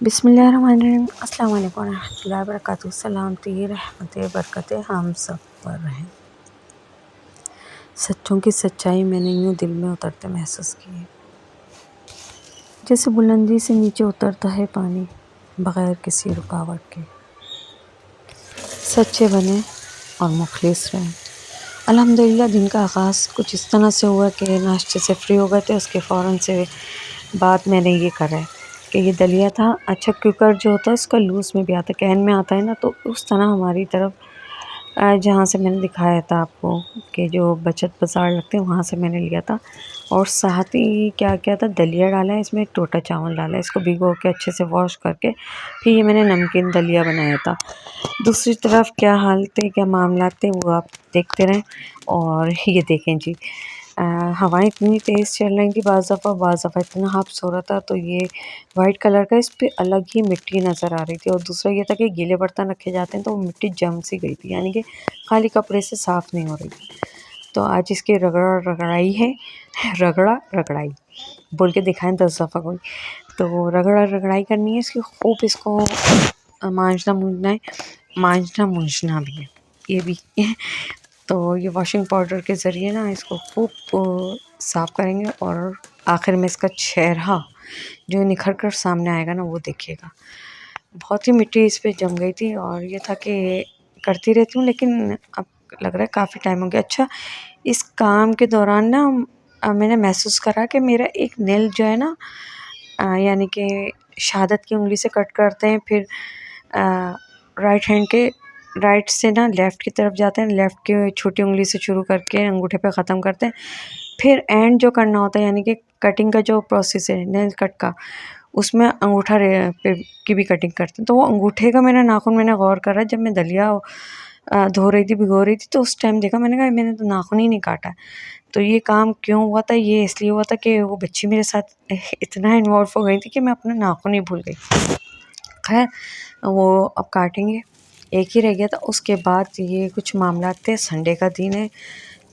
बिस्मिल्लाहिर्रहमानिर्रहीम अस्सलाम वालेकुम रहमतुल्लाहि व बरकातुहू। सलामती रहमतें बरकतें हम सब पर रहें। सच्चों की सच्चाई मैंने यूँ दिल में उतरते महसूस की है, जैसे बुलंदी से नीचे उतरता है पानी बग़ैर किसी रुकावट के। सच्चे बने और मुखलिस रहें। अल्हम्दुलिल्लाह दिन का आगाज़ कुछ इस तरह से हुआ कि नाश्ते से फ्री हो गए थे, उसके फ़ौरन से बाद मैंने ये करा है कि ये दलिया था। अच्छा, कुकर जो होता है उसका लूज़ में भी आता है, कैन में आता है ना, तो उस तरह हमारी तरफ जहाँ से मैंने दिखाया था आपको कि जो बचत बाज़ार लगते हैं वहाँ से मैंने लिया था। और साथ ही क्या किया था, दलिया डाला है इसमें, टोटा चावल डाला है, इसको भिगो के अच्छे से वॉश करके फिर ये मैंने नमकीन दलिया बनाया था। दूसरी तरफ क्या हाल थे, क्या मामला थे, वो आप देखते रहें। और ये देखें जी, हवाएं इतनी तेज़ चल रही थी, बाज़ दफ़ा इतना हाफ्स हो रहा था, तो ये वाइट कलर का इस पे अलग ही मिट्टी नज़र आ रही थी। और दूसरा ये था कि गीले बर्तन रखे जाते हैं तो वो मिट्टी जम सी गई थी, यानी कि खाली कपड़े से साफ़ नहीं हो रही थी। तो आज इसकी रगड़ा रगड़ाई है, रगड़ा रगड़ाई बोल के दिखाएं 10 दफ़ा कोई। तो रगड़ा रगड़ाई करनी है इसकी खूब, इसको मांजना मूंझना भी है ये भी। तो ये वॉशिंग पाउडर के ज़रिए ना इसको खूब साफ़ करेंगे और आखिर में इसका चेहरा जो निखर कर सामने आएगा ना, वो देखिएगा। बहुत ही मिट्टी इस पे जम गई थी और ये था कि करती रहती हूँ, लेकिन अब लग रहा है काफ़ी टाइम हो गया। अच्छा, इस काम के दौरान ना मैंने महसूस करा कि मेरा एक नेल जो है ना, यानी कि शहादत की उंगली से कट करते हैं, फिर राइट हैंड के राइट से ना लेफ़्ट की तरफ जाते हैं, लेफ़्ट की छोटी उंगली से शुरू करके अंगूठे पे ख़त्म करते हैं, फिर एंड जो करना होता है यानी कि कटिंग का जो प्रोसेस है नेल कट का, उसमें अंगूठा पे की भी कटिंग करते हैं। तो वो अंगूठे का मेरा नाखून मैंने गौर करा जब मैं दलिया धो रही थी, भिगो रही थी, तो उस टाइम देखा, मैंने कहा मैंने तो नाखून ही नहीं काटा है। तो ये काम क्यों हुआ था, ये इसलिए हुआ था कि वो बच्ची मेरे साथ इतना इन्वॉल्व हो गई थी कि मैं अपना नाखून ही भूल गई। खैर, वो अब काटेंगे, एक ही रह गया था। उसके बाद ये कुछ मामला थे, संडे का दिन है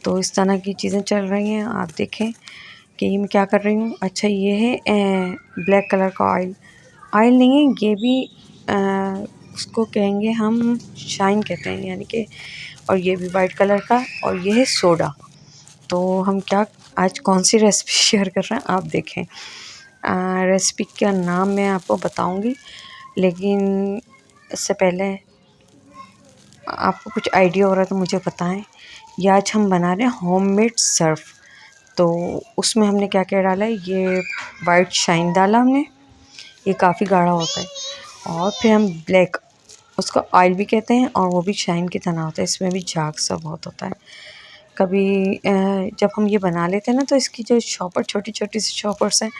तो इस तरह की चीज़ें चल रही हैं। आप देखें कि मैं क्या कर रही हूँ। अच्छा, ये है ब्लैक कलर का ऑयल, ऑयल नहीं है ये भी, उसको कहेंगे हम शाइन कहते हैं यानी कि, और ये भी वाइट कलर का, और ये है सोडा। तो हम क्या आज कौन सी रेसिपी शेयर कर रहे हैं आप देखें। रेसिपी का नाम मैं आपको बताऊंगी, लेकिन इससे पहले आपको कुछ आइडिया हो रहा है तो मुझे बताएं। ये आज हम बना रहे हैं होममेड सर्फ। तो उसमें हमने क्या क्या डाला है, ये वाइट शाइन डाला हमने, ये काफ़ी गाढ़ा होता है। और फिर हम ब्लैक, उसको ऑयल भी कहते हैं और वो भी शाइन की तरह होता है, इसमें भी झाग सा बहुत होता है। कभी जब हम ये बना लेते हैं ना, तो इसकी जो शॉपर छोटी छोटी सी शॉपर्स हैं,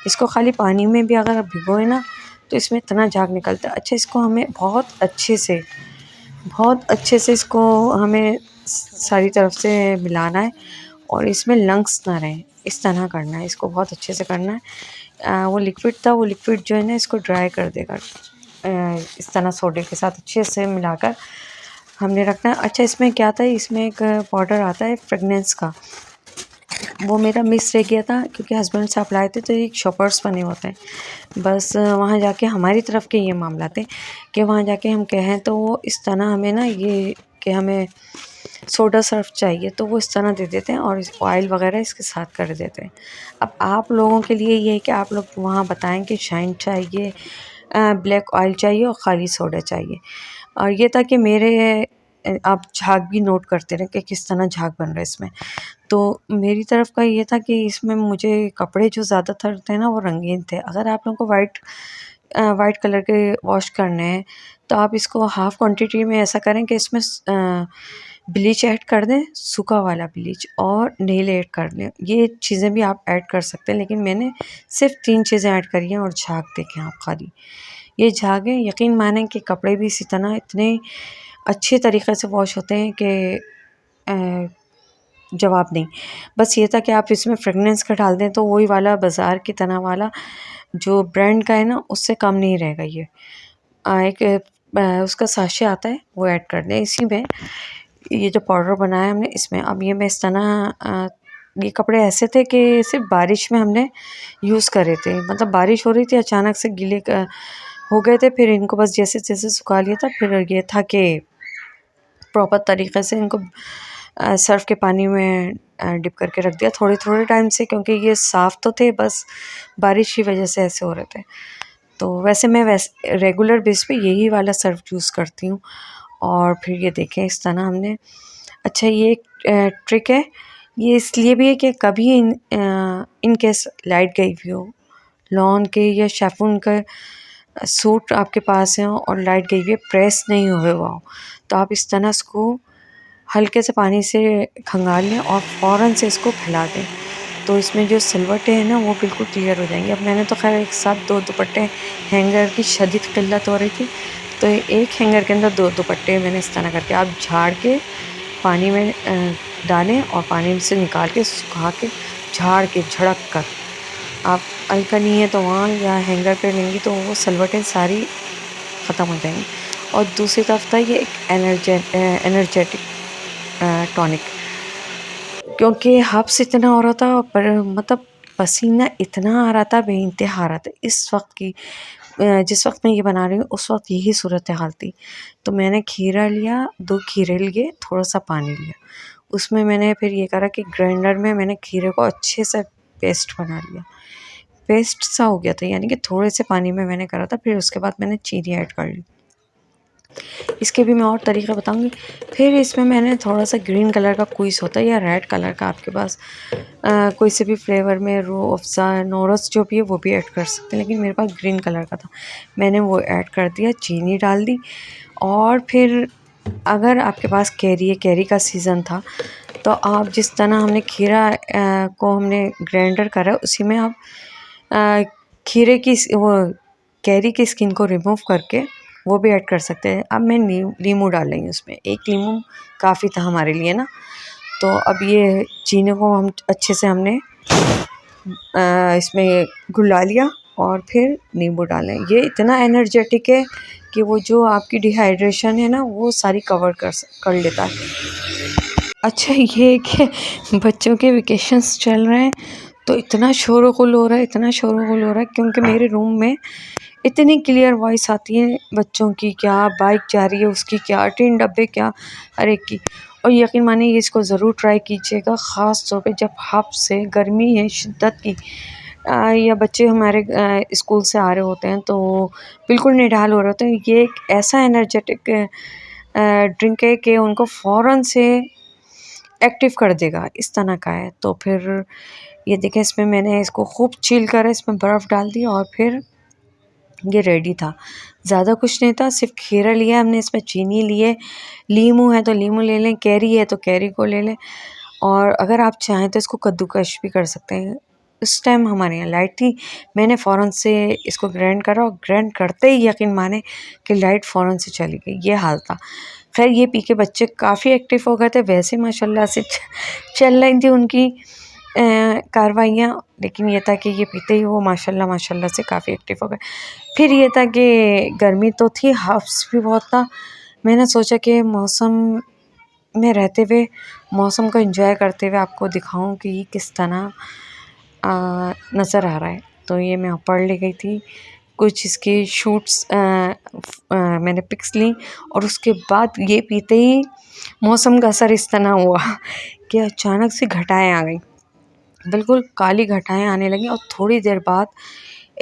इसको खाली पानी में भी अगर भिगोए ना तो इसमें इतना झाग निकलता है। अच्छा, इसको हमें बहुत अच्छे से इसको हमें सारी तरफ से मिलाना है और इसमें लंग्स ना रहें, इस तरह करना है, इसको बहुत अच्छे से करना है। वो लिक्विड था, वो लिक्विड जो है ना इसको ड्राई कर देगा, इस तरह सोडे के साथ अच्छे से मिलाकर हमने रखना है। अच्छा, इसमें क्या था, इसमें एक पाउडर आता है फ्रेगनेंस का, वो मेरा मिस रह गया था क्योंकि हस्बैंड साहब लाए थे, तो एक शॉपर्स बने होते हैं। बस वहाँ जाके हमारी तरफ के ये मामला थे कि वहाँ जाके हम कहें तो वो इस तरह हमें ना ये कि हमें सोडा सर्फ चाहिए तो वो इस तरह दे देते हैं और इस ऑयल वगैरह इसके साथ कर देते हैं। अब आप लोगों के लिए ये है कि आप लोग वहाँ बताएं कि शाइन चाहिए, ब्लैक ऑयल चाहिए और खाली सोडा चाहिए। और ये था कि मेरे आप झाग भी नोट करते रहे कि किस तरह झाग बन रहा है इसमें। तो मेरी तरफ का ये था कि इसमें मुझे कपड़े जो ज़्यादातर थे ना वो रंगीन थे। अगर आप लोगों को वाइट कलर के वॉश करने हैं तो आप इसको हाफ़ क्वांटिटी में ऐसा करें कि इसमें ब्लीच ऐड कर दें, सूखा वाला ब्लीच, और नेल ऐड कर लें। ये चीज़ें भी आप ऐड कर सकते हैं, लेकिन मैंने सिर्फ 3 चीज़ें ऐड करी हैं। और झाग देखें आप खाली, ये झाग है। यकीन मानें कि कपड़े भी इसी तरह इतने अच्छे तरीक़े से वॉश होते हैं कि जवाब नहीं। बस ये था कि आप इसमें फ्रेगनेंस का डाल दें तो वही वाला बाज़ार की तरह वाला जो ब्रांड का है ना, उससे कम नहीं रहेगा ये। एक उसका साशे आता है, वो ऐड कर दें इसी में। ये जो पाउडर बनाया हमने इसमें, अब ये मैं इस तरह ये कपड़े ऐसे थे कि सिर्फ बारिश में हमने यूज़ करे थे, मतलब बारिश हो रही थी, अचानक से गीले हो गए थे। फिर इनको बस जैसे जैसे सुखा लिया था, फिर ये था कि प्रॉपर तरीक़े से इनको सर्फ़ के पानी में डिप करके रख दिया थोड़े थोड़े टाइम से, क्योंकि ये साफ़ तो थे, बस बारिश की वजह से ऐसे हो रहे थे। तो वैसे मैं रेगुलर बेस पे यही वाला सर्फ़ यूज़ करती हूँ। और फिर ये देखें इस तरह हमने, अच्छा ये एक ट्रिक है, ये इसलिए भी है कि कभी इन केस लाइट गई हुई हो, लॉन के या शेफ़ून का सूट आपके पास है और लाइट गई हुई है, प्रेस नहीं हुए हुआ हो, तो आप इस तरह इसको हल्के से पानी से खंगाल लें और फ़ौरन से इसको फैला दें, तो इसमें जो सिलवटें हैं ना वो बिल्कुल क्लियर हो जाएंगी। अब मैंने तो खैर एक साथ 2 दुपट्टे, हैंगर की शदीद किल्लत हो रही थी, तो एक हैंगर के अंदर 2 दुपट्टे मैंने इस तरह करके आप झाड़ के पानी में डालें और पानी से निकाल के सुखा के झाड़ के झड़क कर आप हल्का नहीं है तो वहाँ या हैंगर पे लेंगी तो वो सलवटें सारी ख़त्म हो जाएंगी। और दूसरी तरफ था ये एक एनर्जेटिक टॉनिक, क्योंकि हब्स इतना हो रहा था पर मतलब पसीना इतना आ रहा था, बेइंतहा आ रहा था इस वक्त की, जिस वक्त मैं ये बना रही हूँ उस वक्त यही सूरत हाल थी। तो मैंने खीरा लिया, 2 खीरे लिए, थोड़ा सा पानी लिया, उसमें मैंने फिर ये करा कि ग्राइंडर में मैंने खीरे को अच्छे से पेस्ट बना लिया, पेस्ट सा हो गया था, यानी कि थोड़े से पानी में मैंने करा था। फिर उसके बाद मैंने चीनी ऐड कर ली, इसके भी मैं और तरीका बताऊंगी। फिर इसमें मैंने थोड़ा सा ग्रीन कलर का क्विस होता है या रेड कलर का, आपके पास कोई से भी फ्लेवर में रूह अफ़ज़ा, नोरस जो भी है वो भी ऐड कर सकते हैं, लेकिन मेरे पास ग्रीन कलर का था, मैंने वो ऐड कर दिया, चीनी डाल दी। और फिर अगर आपके पास कैरी है, कैरी का सीज़न था, तो आप जिस तरह हमने खीरा को हमने ग्राइंडर करा उसी में आप खीरे की वो कैरी की स्किन को रिमूव करके वो भी ऐड कर सकते हैं। अब मैं नींबू डाल रही हूँ उसमें, 1 नींबू काफ़ी था हमारे लिए ना। तो अब ये चीनी को हम अच्छे से हमने इसमें घुला लिया और फिर नींबू डालें। ये इतना एनर्जेटिक है कि वो जो आपकी डिहाइड्रेशन है ना वो सारी कवर कर लेता है। अच्छा ये कि बच्चों के वेकेशंस चल रहे हैं तो इतना शोर गुल हो रहा है, इतना शोर गुल हो रहा है, क्योंकि मेरे रूम में इतनी क्लियर वॉइस आती है बच्चों की, क्या बाइक जा रही है उसकी, क्या टिन डब्बे, क्या हर एक की। और यकीन मानिए इसको ज़रूर ट्राई कीजिएगा, ख़ास तौर पे जब हब से गर्मी है शिद्दत की, या बच्चे हमारे स्कूल से आ रहे होते हैं तो बिल्कुल निढाल हो रहे होते हैं। ये एक ऐसा एनर्जेटिक ड्रिंक है कि उनको फ़ौरन से एक्टिव कर देगा, इस तरह का है। तो फिर ये देखें इसमें मैंने इसको खूब चिल करा, इसमें बर्फ़ डाल दी और फिर ये रेडी था। ज़्यादा कुछ नहीं था, सिर्फ खीरा लिया हमने, इसमें चीनी लिए, लीमू है तो लीमू ले लें, कैरी है तो कैरी को ले लें, और अगर आप चाहें तो इसको कद्दूकश भी कर सकते हैं। उस टाइम हमारे यहाँ लाइट थी, मैंने फ़ौरन से इसको ग्राइंड करा और ग्राइंड करते ही यकीन माने कि लाइट फ़ौरन से चली गई, ये हाल था। खैर ये पी के बच्चे काफ़ी एक्टिव हो गए थे, वैसे माशाल्लाह से चल रही थी उनकी कार्रवाइयाँ, लेकिन ये था कि ये पीते ही वो माशाल्लाह माशाल्लाह से काफ़ी एक्टिव हो गए। फिर ये था कि गर्मी तो थी, हफ्स भी बहुत था, मैंने सोचा कि मौसम में रहते हुए मौसम को एंजॉय करते हुए आपको दिखाऊं कि ये किस तरह नज़र आ रहा है। तो ये मैं ऊपर ले गई थी, कुछ इसके शूट्स मैंने पिक्स ली, और उसके बाद ये पीते ही मौसम का असर इस तरह हुआ कि अचानक से घटाएं आ गई, बिल्कुल काली घटाएं आने लगी, और थोड़ी देर बाद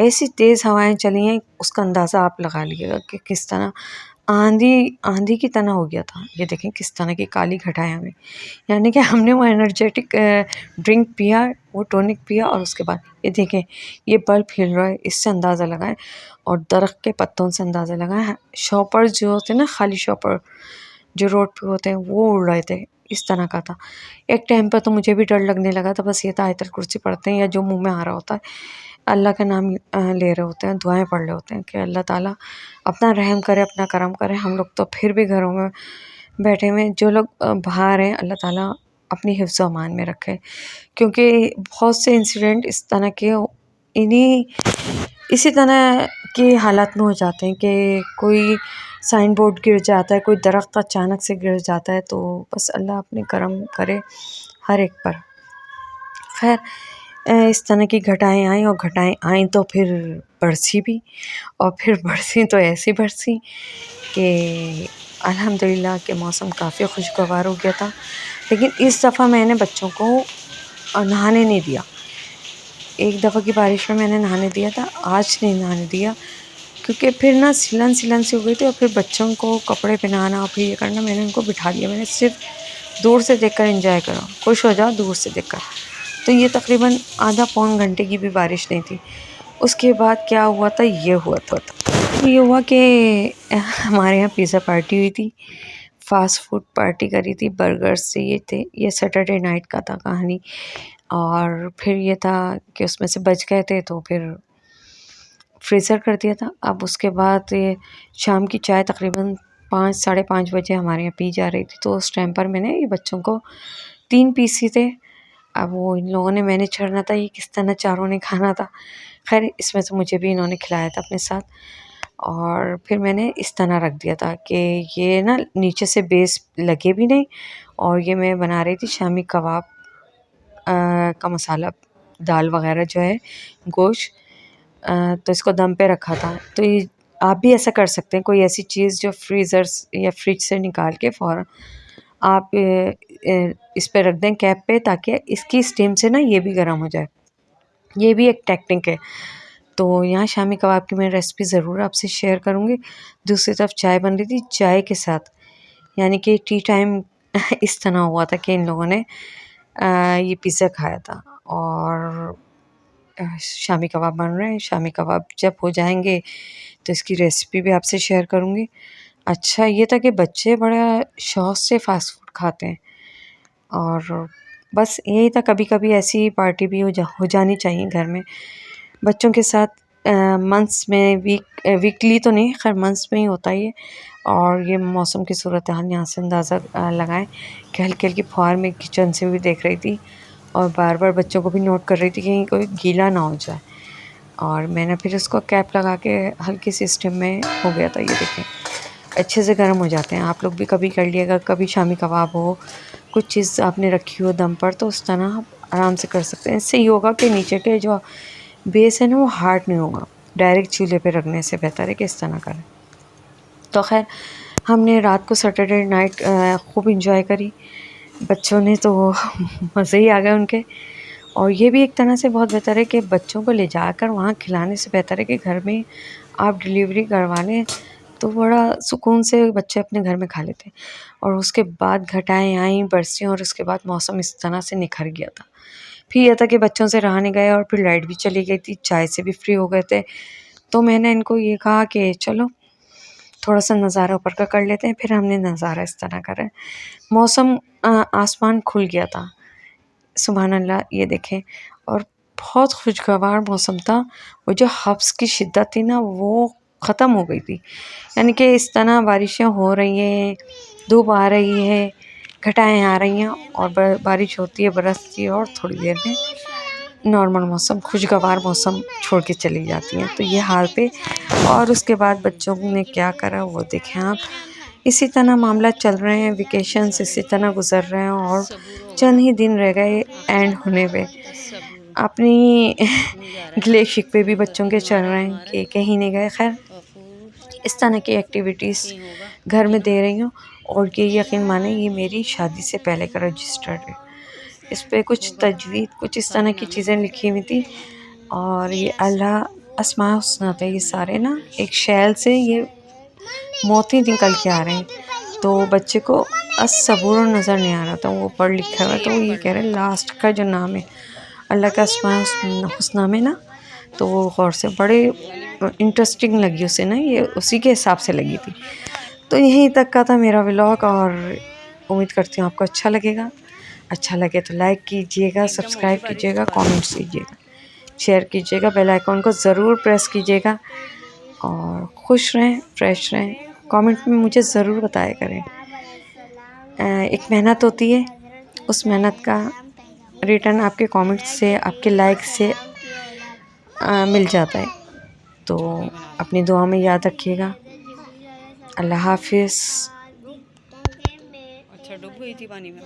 ऐसी तेज़ हवाएं चली हैं, उसका अंदाज़ा आप लगा लीजिएगा कि किस तरह आंधी आंधी की तरह हो गया था। ये देखें किस तरह की काली घटाएं हमें, यानी कि हमने वो एनर्जेटिक ड्रिंक पिया, वो टॉनिक पिया, और उसके बाद ये देखें ये बल्ब हिल रहा है, इससे अंदाज़ा लगाएं, और दरख्त के पत्तों से अंदाज़ा लगाएं। शॉपर जो होते हैं ना, खाली शॉपर जो रोड पे होते हैं, वो उड़ रहे थे, इस तरह का था। एक टाइम पर तो मुझे भी डर लगने लगा था, बस ये था आयतल कुर्सी पढ़ते हैं या जो मुंह में आ रहा होता है, अल्लाह का नाम ले रहे होते हैं, दुआएं पढ़ रहे होते हैं कि अल्लाह ताला अपना रहम करे, अपना करम करे। हम लोग तो फिर भी घरों में बैठे हुए हैं, जो लोग बाहर हैं अल्लाह ताला अपनी हिफ्ज़ अमान में रखे, क्योंकि बहुत से इंसिडेंट इस तरह के इसी तरह के हालात में हो जाते हैं कि कोई साइन बोर्ड गिर जाता है, कोई दरख्त अचानक से गिर जाता है, तो बस अल्लाह अपने करम करे हर एक पर। खैर इस तरह की घटाएं आई, और घटाएं आई तो फिर बरसी भी, और फिर बरसी तो ऐसी बरसी कि अल्हम्दुलिल्लाह के मौसम काफ़ी खुशगवार हो गया था। लेकिन इस दफ़ा मैंने बच्चों को नहाने नहीं दिया। एक दफ़ा की बारिश में मैंने नहाने दिया था, आज नहीं नहाने दिया, क्योंकि फिर ना सिलन सिलन सी हो गई थी, और फिर बच्चों को कपड़े पहनाना और फिर ये करना, मैंने उनको बिठा दिया। मैंने सिर्फ दूर से देखकर एंजॉय करो, खुश हो जाओ दूर से देखकर। तो ये तकरीबन आधा पौन घंटे की भी बारिश नहीं थी। उसके बाद क्या हुआ था, ये हुआ था, ये हुआ कि हमारे यहाँ पिज़्ज़ा पार्टी हुई थी, फ़ास्ट फूड पार्टी करी थी, बर्गर्स से ये थे। ये सैटरडे नाइट का था कहानी। और फिर ये था कि उसमें से बच गए थे तो फिर फ्रीज़र कर दिया था। अब उसके बाद ये शाम की चाय तकरीबन 5 साढ़े 5 बजे हमारे यहाँ पी जा रही थी, तो उस टाइम पर मैंने ये बच्चों को 3 पीस ही थे। अब वो इन लोगों ने मैनेज करना था, ये किस तरह चारों ने खाना था। ख़ैर इसमें से मुझे भी इन्होंने खिलाया था अपने साथ, और फिर मैंने इस तरह रख दिया था कि ये ना नीचे से बेस लगे भी नहीं। और ये मैं बना रही थी शामी कबाब का मसाला, दाल वग़ैरह जो है, गोश्त, तो इसको दम पे रखा था। तो ये आप भी ऐसा कर सकते हैं, कोई ऐसी चीज़ जो फ्रीज़र्स या फ्रिज से निकाल के फ़ौरन आप इस पे रख दें कैप पे, ताकि इसकी स्टीम से ना ये भी गर्म हो जाए। ये भी एक टेक्निक है। तो यहाँ शामी कबाब की मैं रेसिपी ज़रूर आपसे शेयर करूँगी। दूसरी तरफ चाय बन रही थी, चाय के साथ यानी कि टी टाइम इस तरह हुआ था कि इन लोगों ने ये पिज़्ज़ा खाया था, और शामी कबाब बन रहे हैं। शामी कबाब जब हो जाएंगे तो इसकी रेसिपी भी आपसे शेयर करूँगी। अच्छा ये था कि बच्चे बड़ा शौक़ से फ़ास्ट फूड खाते हैं, और बस यही था, कभी कभी ऐसी पार्टी भी हो जानी चाहिए घर में बच्चों के साथ। मंथ्स में वीकली तो नहीं, खैर मंथ्स में ही होता है ये। और ये मौसम की सूरत हाल यहाँ से अंदाज़ा लगाएं कि हल्की हल्की फुहार में किचन से भी देख रही थी, और बार बार बच्चों को भी नोट कर रही थी कि कोई गीला ना हो जाए। और मैंने फिर उसको कैप लगा के हल्की सी स्टीम में हो गया था। ये देखें अच्छे से गर्म हो जाते हैं। आप लोग भी कभी कर लिएगा, कभी शामी कबाब हो, कुछ चीज़ आपने रखी हो दम पर, तो उस तरह आप आराम से कर सकते हैं। इससे ये होगा कि नीचे के जो बेस है ना वो हार्ड नहीं होगा। डायरेक्ट चूल्हे पे रखने से बेहतर है कि इस तरह करें। तो खैर हमने रात को सैटरडे नाइट खूब इंजॉय करी, बच्चों ने तो मज़े ही आ गए उनके। और ये भी एक तरह से बहुत बेहतर है कि बच्चों को ले जाकर वहाँ खिलाने से बेहतर है कि घर में आप डिलीवरी करवा लें, तो बड़ा सुकून से बच्चे अपने घर में खा लेते हैं। और उसके बाद घटाएँ आईं, बरसियों, और उसके बाद मौसम इस तरह से निखर गया था। फिर यह था कि बच्चों से रहा नहीं गया, और फिर लाइट भी चली गई थी, चाय से भी फ्री हो गए थे। तो मैंने इनको ये कहा कि चलो थोड़ा सा नज़ारा ऊपर का कर लेते हैं। फिर हमने नज़ारा इस तरह करा, मौसम आसमान खुल गया था, सुभान अल्लाह। ये देखें, और बहुत खुशगवार मौसम था। वो जो हब्स की शिद्दत थी ना वो ख़त्म हो गई थी। यानी कि इस तरह बारिशें हो रही हैं, धूप आ रही है, घटाएँ आ रही हैं, और बारिश होती है, बरसती है, और थोड़ी देर में नॉर्मल मौसम, खुशगवार मौसम छोड़ के चली जाती हैं। तो ये हाल पे, और उसके बाद बच्चों ने क्या करा वो देखें आप। इसी तरह मामला चल रहे हैं, वेकेशंस इसी तरह गुजर रहे हैं, और चंद ही दिन रह गए एंड होने पे। अपनी गिले शिकवे भी बच्चों के चल रहे हैं कि कहीं नहीं गए। खैर इस तरह की एक्टिविटीज़ घर में दे रही हूँ, और ये यकीन माने ये मेरी शादी से पहले का रजिस्टर्ड है। इस पे कुछ तजवीज़, कुछ इस तरह की चीज़ें लिखी हुई थी, और ये अल्लाह अस्माए हुस्ना थे ये सारे ना, एक शैल से ये मोती निकल के आ रहे हैं। तो बच्चे को अस्सबूर नज़र नहीं आ रहा था, वो पढ़ लिखा हुआ, तो वो ये कह रहे हैं लास्ट का जो नाम है अल्लाह का अस्माए हुस्ना में ना, तो वो गौर से बड़े इंटरेस्टिंग लगी उसे ना, ये उसी के हिसाब से लगी थी। तो यहीं तक का था मेरा व्लॉग, और उम्मीद करती हूँ आपको अच्छा लगेगा। अच्छा लगे तो लाइक कीजिएगा, सब्सक्राइब कीजिएगा, कमेंट्स कीजिएगा, शेयर कीजिएगा, बेल आइकॉन को ज़रूर प्रेस कीजिएगा, और खुश रहें, फ्रेश रहें। कमेंट में मुझे ज़रूर बताया करें। एक मेहनत होती है, उस मेहनत का रिटर्न आपके कमेंट्स से, आपके लाइक से मिल जाता है। तो अपनी दुआ में याद रखिएगा। अल्लाह हाफिज़। अच्छा डूब गई थी पानी में।